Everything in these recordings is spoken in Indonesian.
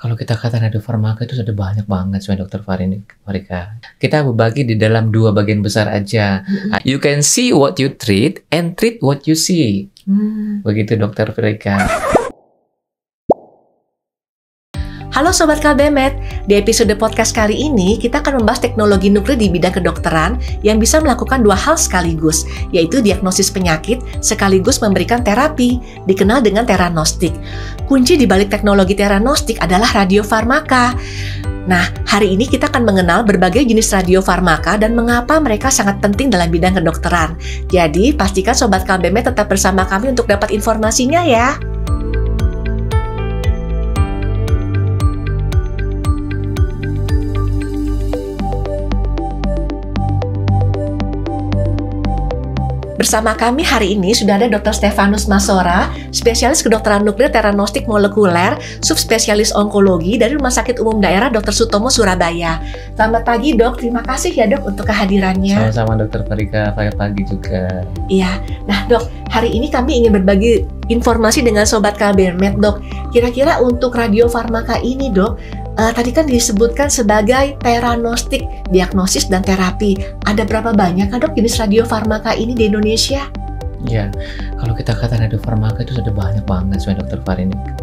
Kalau kita kata radiofarmaka itu sudah banyak banget sebenarnya Dokter Farika. Kita berbagi di dalam dua bagian besar aja. You can see what you treat and treat what you see. Begitu Dokter Farika. Halo Sobat KBMed, di episode podcast kali ini kita akan membahas teknologi nuklir di bidang kedokteran yang bisa melakukan dua hal sekaligus, yaitu diagnosis penyakit sekaligus memberikan terapi, dikenal dengan teranostik. Kunci di balik teknologi teranostik adalah radiofarmaka. Nah, hari ini kita akan mengenal berbagai jenis radiofarmaka dan mengapa mereka sangat penting dalam bidang kedokteran. Jadi, pastikan Sobat KBMed tetap bersama kami untuk dapat informasinya ya. Bersama kami hari ini sudah ada Dr. Stefanus Masora, spesialis kedokteran nuklir teranostik molekuler, subspesialis onkologi dari Rumah Sakit Umum Daerah Dr. Sutomo Surabaya. Selamat pagi Dok, terima kasih ya Dok untuk kehadirannya. Sama-sama Dokter Farika, pagi juga. Iya, nah Dok, hari ini kami ingin berbagi informasi dengan Sobat KBMed Dok. Kira-kira untuk radiofarmaka ini Dok, tadi kan disebutkan sebagai teranostik, diagnosis dan terapi. Ada berapa banyak Dok jenis radiofarmaka ini di Indonesia? Ya, kalau kita kata radiofarmaka itu sudah banyak banget sebenarnya Dokter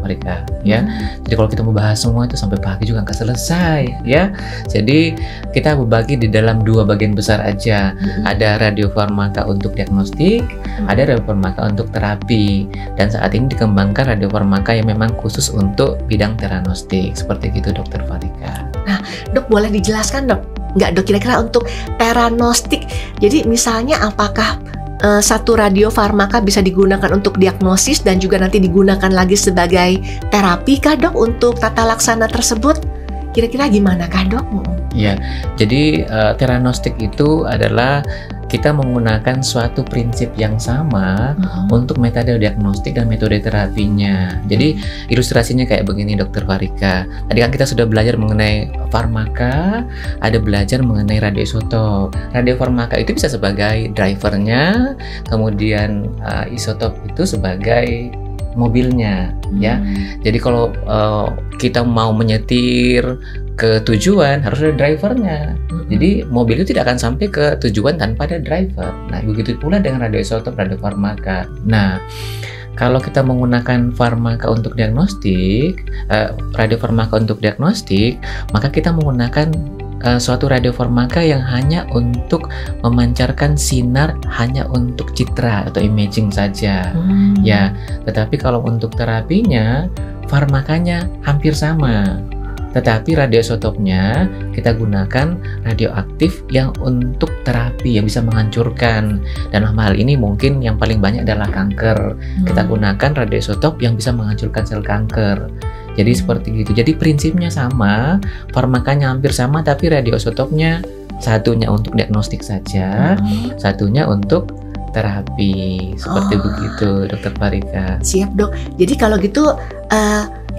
Farika, ya. Jadi kalau kita mau bahas semua itu sampai pagi juga nggak selesai, ya. Jadi kita berbagi di dalam dua bagian besar aja. Ada radiofarmaka untuk diagnostik, ada radiofarmaka untuk terapi. Dan saat ini dikembangkan radiofarmaka yang memang khusus untuk bidang teranostik, seperti itu Dokter Farika. Nah, Dok boleh dijelaskan Dok? Nggak Dok, kira-kira untuk teranostik. Jadi misalnya apakah satu radiofarmaka bisa digunakan untuk diagnosis dan juga nanti digunakan lagi sebagai terapi kah Dok untuk tata laksana tersebut? Kira-kira gimana kah Dok? Ya, jadi teranostik itu adalah kita menggunakan suatu prinsip yang sama untuk metode diagnostik dan metode terapinya. Jadi ilustrasinya kayak begini Dokter Farika. Tadi kan kita sudah belajar mengenai farmaka, ada belajar mengenai radioisotop. Radiofarmaka itu bisa sebagai drivernya, kemudian isotop itu sebagai mobilnya, ya. Jadi kalau kita mau menyetir ke tujuan harus ada drivernya. Jadi mobil itu tidak akan sampai ke tujuan tanpa ada driver. Nah, begitu pula dengan radioisotop, radiofarmaka. Nah, kalau kita menggunakan farmaka untuk diagnostik, radiofarmaka untuk diagnostik, maka kita menggunakan suatu radiofarmaka yang hanya untuk memancarkan sinar hanya untuk citra atau imaging saja. Ya, tetapi kalau untuk terapinya, farmakanya hampir sama. Tetapi radioisotopnya kita gunakan radioaktif yang untuk terapi yang bisa menghancurkan. Dan dalam hal ini mungkin yang paling banyak adalah kanker. Kita gunakan radioisotop yang bisa menghancurkan sel kanker. Jadi seperti itu. Jadi prinsipnya sama, farmakanya hampir sama, tapi radioisotopnya satunya untuk diagnostik saja, satunya untuk terapi. Seperti begitu Dokter Farika. Siap Dok. Jadi kalau gitu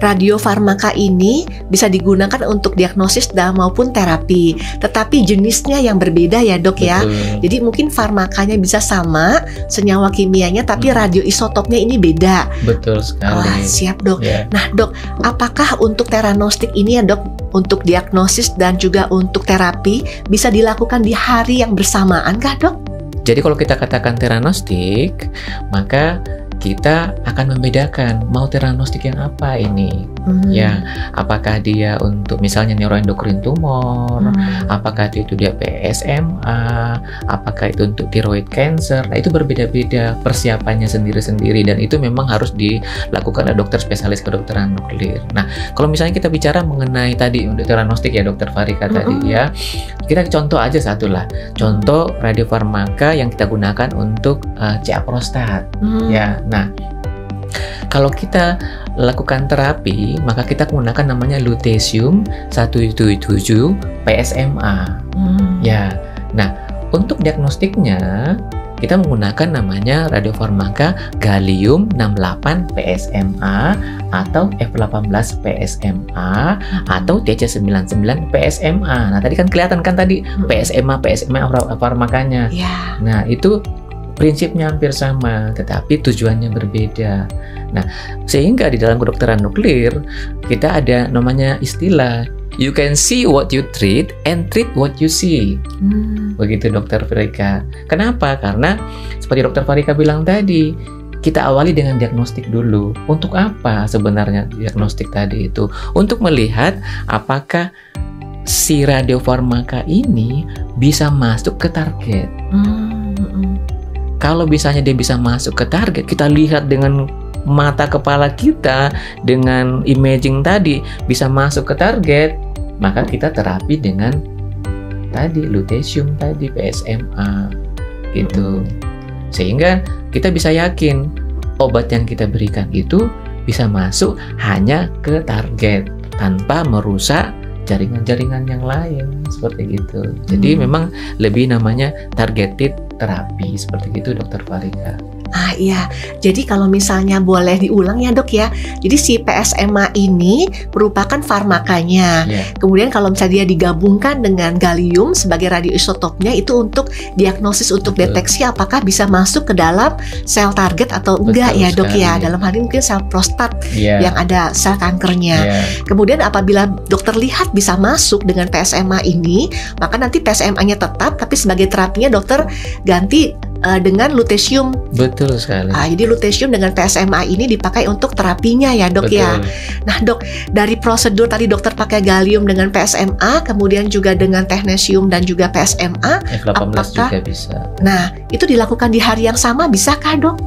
radiofarmaka ini bisa digunakan untuk diagnosis dan maupun terapi, tetapi jenisnya yang berbeda ya Dok. Betul. Ya. Jadi mungkin farmakanya bisa sama, senyawa kimianya, tapi radioisotopnya ini beda. Betul sekali. Siap Dok. Yeah. Nah Dok, apakah untuk teranostik ini ya Dok, untuk diagnosis dan juga untuk terapi bisa dilakukan di hari yang bersamaan kah Dok? Jadi kalau kita katakan teranostik, maka kita akan membedakan mau teranostik yang apa ini. Ya, apakah dia untuk misalnya neuroendokrin tumor, apakah itu dia PSMA, apakah itu untuk thyroid cancer. Nah, itu berbeda-beda persiapannya sendiri-sendiri dan itu memang harus dilakukan oleh dokter spesialis kedokteran nuklir. Nah, kalau misalnya kita bicara mengenai tadi untuk teranostik ya Dokter Farika tadi ya, kita contoh aja satu lah. Contoh radiofarmaka yang kita gunakan untuk CA prostat. Ya, nah kalau kita lakukan terapi, maka kita menggunakan namanya lutetium 177 PSMA. Ya, nah untuk diagnostiknya kita menggunakan namanya radiofarmaka gallium 68 PSMA atau F18 PSMA atau TC99 PSMA. Nah tadi kan kelihatan kan tadi PSMA farmakanya. Yeah. Nah itu prinsipnya hampir sama, tetapi tujuannya berbeda. Nah, sehingga di dalam kedokteran nuklir kita ada namanya istilah you can see what you treat and treat what you see. Begitu Dokter Farika. Kenapa? Karena seperti Dokter Farika bilang tadi, kita awali dengan diagnostik dulu. Untuk apa sebenarnya diagnostik tadi itu? Untuk melihat apakah si radiofarmaka ini bisa masuk ke target. Kalau misalnya dia bisa masuk ke target, kita lihat dengan mata kepala kita, dengan imaging tadi bisa masuk ke target, maka kita terapi dengan tadi lutetium tadi, PSMA gitu. Sehingga kita bisa yakin obat yang kita berikan itu bisa masuk hanya ke target tanpa merusak jaringan-jaringan yang lain seperti gitu. Jadi memang lebih namanya targeted terapi seperti itu Dokter Farika. Iya, jadi kalau misalnya boleh diulang ya dok ya, jadi si PSMA ini merupakan farmakanya. Kemudian kalau misalnya dia digabungkan dengan gallium sebagai radioisotopnya itu untuk diagnosis, untuk deteksi apakah bisa masuk ke dalam sel target atau enggak ya dok ya. Dalam hal ini mungkin sel prostat yang ada sel kankernya. Kemudian apabila dokter lihat bisa masuk dengan PSMA ini, maka nanti PSMA-nya tetap, tapi sebagai terapinya dokter ganti dengan lutetium. Betul sekali. Jadi lutetium dengan PSMA ini dipakai untuk terapinya ya dok. Betul. Ya. Nah dok, dari prosedur tadi dokter pakai gallium dengan PSMA, kemudian juga dengan teknesium dan juga PSMA. F18 juga bisa. Nah itu dilakukan di hari yang sama bisakah dok?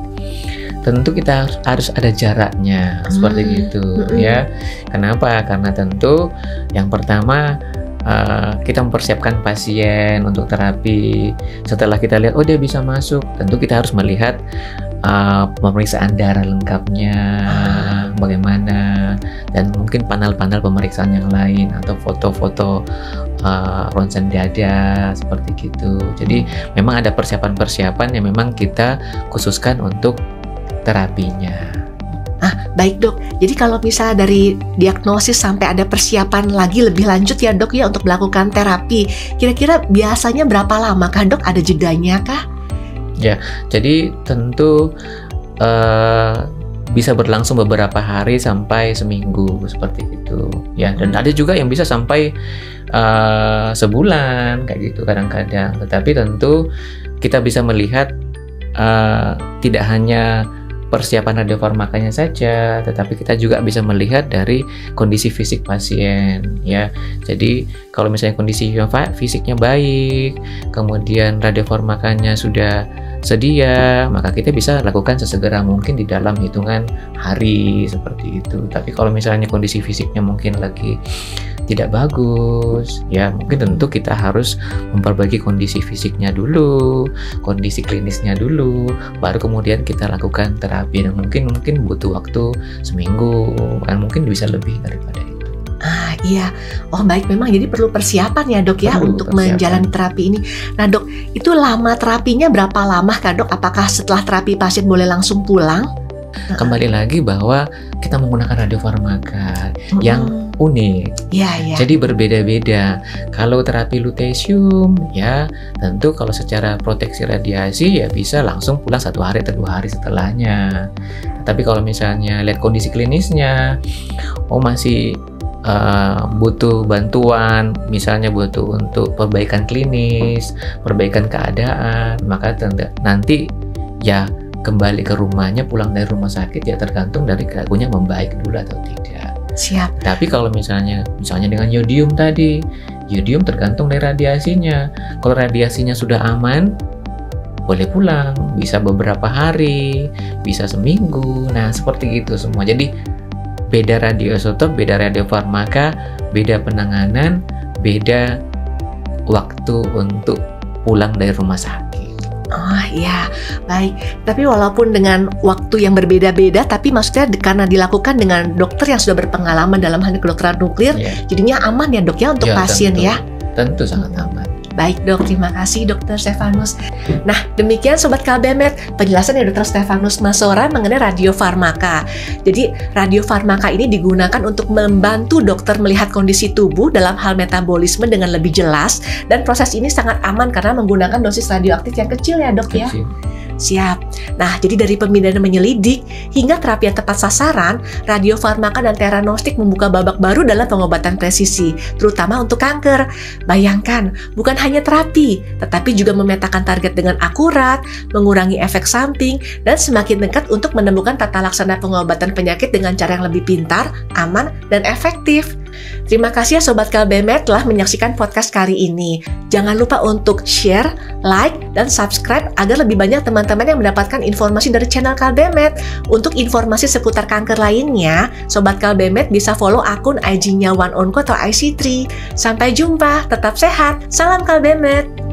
Tentu kita harus ada jaraknya seperti itu ya. Kenapa? Karena tentu yang pertama kita mempersiapkan pasien untuk terapi. Setelah kita lihat, oh dia bisa masuk, tentu kita harus melihat pemeriksaan darah lengkapnya bagaimana, dan mungkin panel-panel pemeriksaan yang lain atau foto-foto ronsen dada seperti gitu. Jadi memang ada persiapan-persiapan yang memang kita khususkan untuk terapinya. Baik dok, jadi kalau misalnya dari diagnosis sampai ada persiapan lagi lebih lanjut ya dok ya untuk melakukan terapi, kira-kira biasanya berapa lama kah dok? Ada jedanya kah? Ya, jadi tentu bisa berlangsung beberapa hari sampai seminggu seperti itu ya, dan ada juga yang bisa sampai sebulan kayak gitu kadang-kadang. Tetapi tentu kita bisa melihat tidak hanya persiapan radiofarmakanya saja, tetapi kita juga bisa melihat dari kondisi fisik pasien ya. Jadi kalau misalnya kondisi fisiknya baik, kemudian radiofarmakanya sudah sedia, maka kita bisa lakukan sesegera mungkin di dalam hitungan hari seperti itu. Tapi kalau misalnya kondisi fisiknya mungkin lagi tidak bagus, ya mungkin tentu kita harus memperbaiki kondisi fisiknya dulu, kondisi klinisnya dulu, baru kemudian kita lakukan terapi. Dan mungkin butuh waktu seminggu, kan mungkin bisa lebih daripada itu. Iya, oh baik, memang jadi perlu persiapan ya dok ya untuk menjalani terapi ini. Nah dok, itu lama terapinya berapa lama kah dok? Apakah setelah terapi pasien boleh langsung pulang? Kembali lagi bahwa kita menggunakan radiofarmaka yang unik. Iya. Jadi berbeda-beda. Kalau terapi lutetium ya tentu kalau secara proteksi radiasi ya bisa langsung pulang 1 hari atau 2 hari setelahnya. Tapi kalau misalnya lihat kondisi klinisnya, masih butuh bantuan, misalnya butuh untuk perbaikan klinis, perbaikan keadaan, maka nanti ya kembali ke rumahnya, pulang dari rumah sakit ya tergantung dari keadaannya membaik dulu atau tidak. Siap. Tapi kalau misalnya dengan yodium tadi, yodium tergantung dari radiasinya. Kalau radiasinya sudah aman, boleh pulang, bisa beberapa hari, bisa seminggu. Nah seperti itu semua. Jadi beda radioisotop, beda radiofarmaka, beda penanganan, beda waktu untuk pulang dari rumah sakit. Oh iya, baik. Tapi walaupun dengan waktu yang berbeda-beda, tapi maksudnya karena dilakukan dengan dokter yang sudah berpengalaman dalam hal kedokteran nuklir, jadinya aman ya dok ya untuk pasien tentu, ya? Tentu sangat aman. Baik dok, terima kasih Dr. Stefanus. Nah demikian Sobat KBMed, penjelasan dari Dr. Stefanus Masora mengenai radiofarmaka. Jadi radiofarmaka ini digunakan untuk membantu dokter melihat kondisi tubuh dalam hal metabolisme dengan lebih jelas, dan proses ini sangat aman karena menggunakan dosis radioaktif yang kecil ya dok ya. Siap. Nah, jadi dari pembinaan menyelidik hingga terapi yang tepat sasaran, radiofarmaka dan teranostik membuka babak baru dalam pengobatan presisi, terutama untuk kanker. Bayangkan, bukan hanya terapi, tetapi juga memetakan target dengan akurat, mengurangi efek samping, dan semakin dekat untuk menemukan tata laksana pengobatan penyakit dengan cara yang lebih pintar, aman, dan efektif. Terima kasih ya Sobat KBMed telah menyaksikan podcast kali ini. Jangan lupa untuk share, like, dan subscribe agar lebih banyak teman-teman yang mendapatkan informasi dari channel KBMed. Untuk informasi seputar kanker lainnya, Sobat KBMed bisa follow akun IG-nya OneOnco atau IC3. Sampai jumpa, tetap sehat, salam KBMed.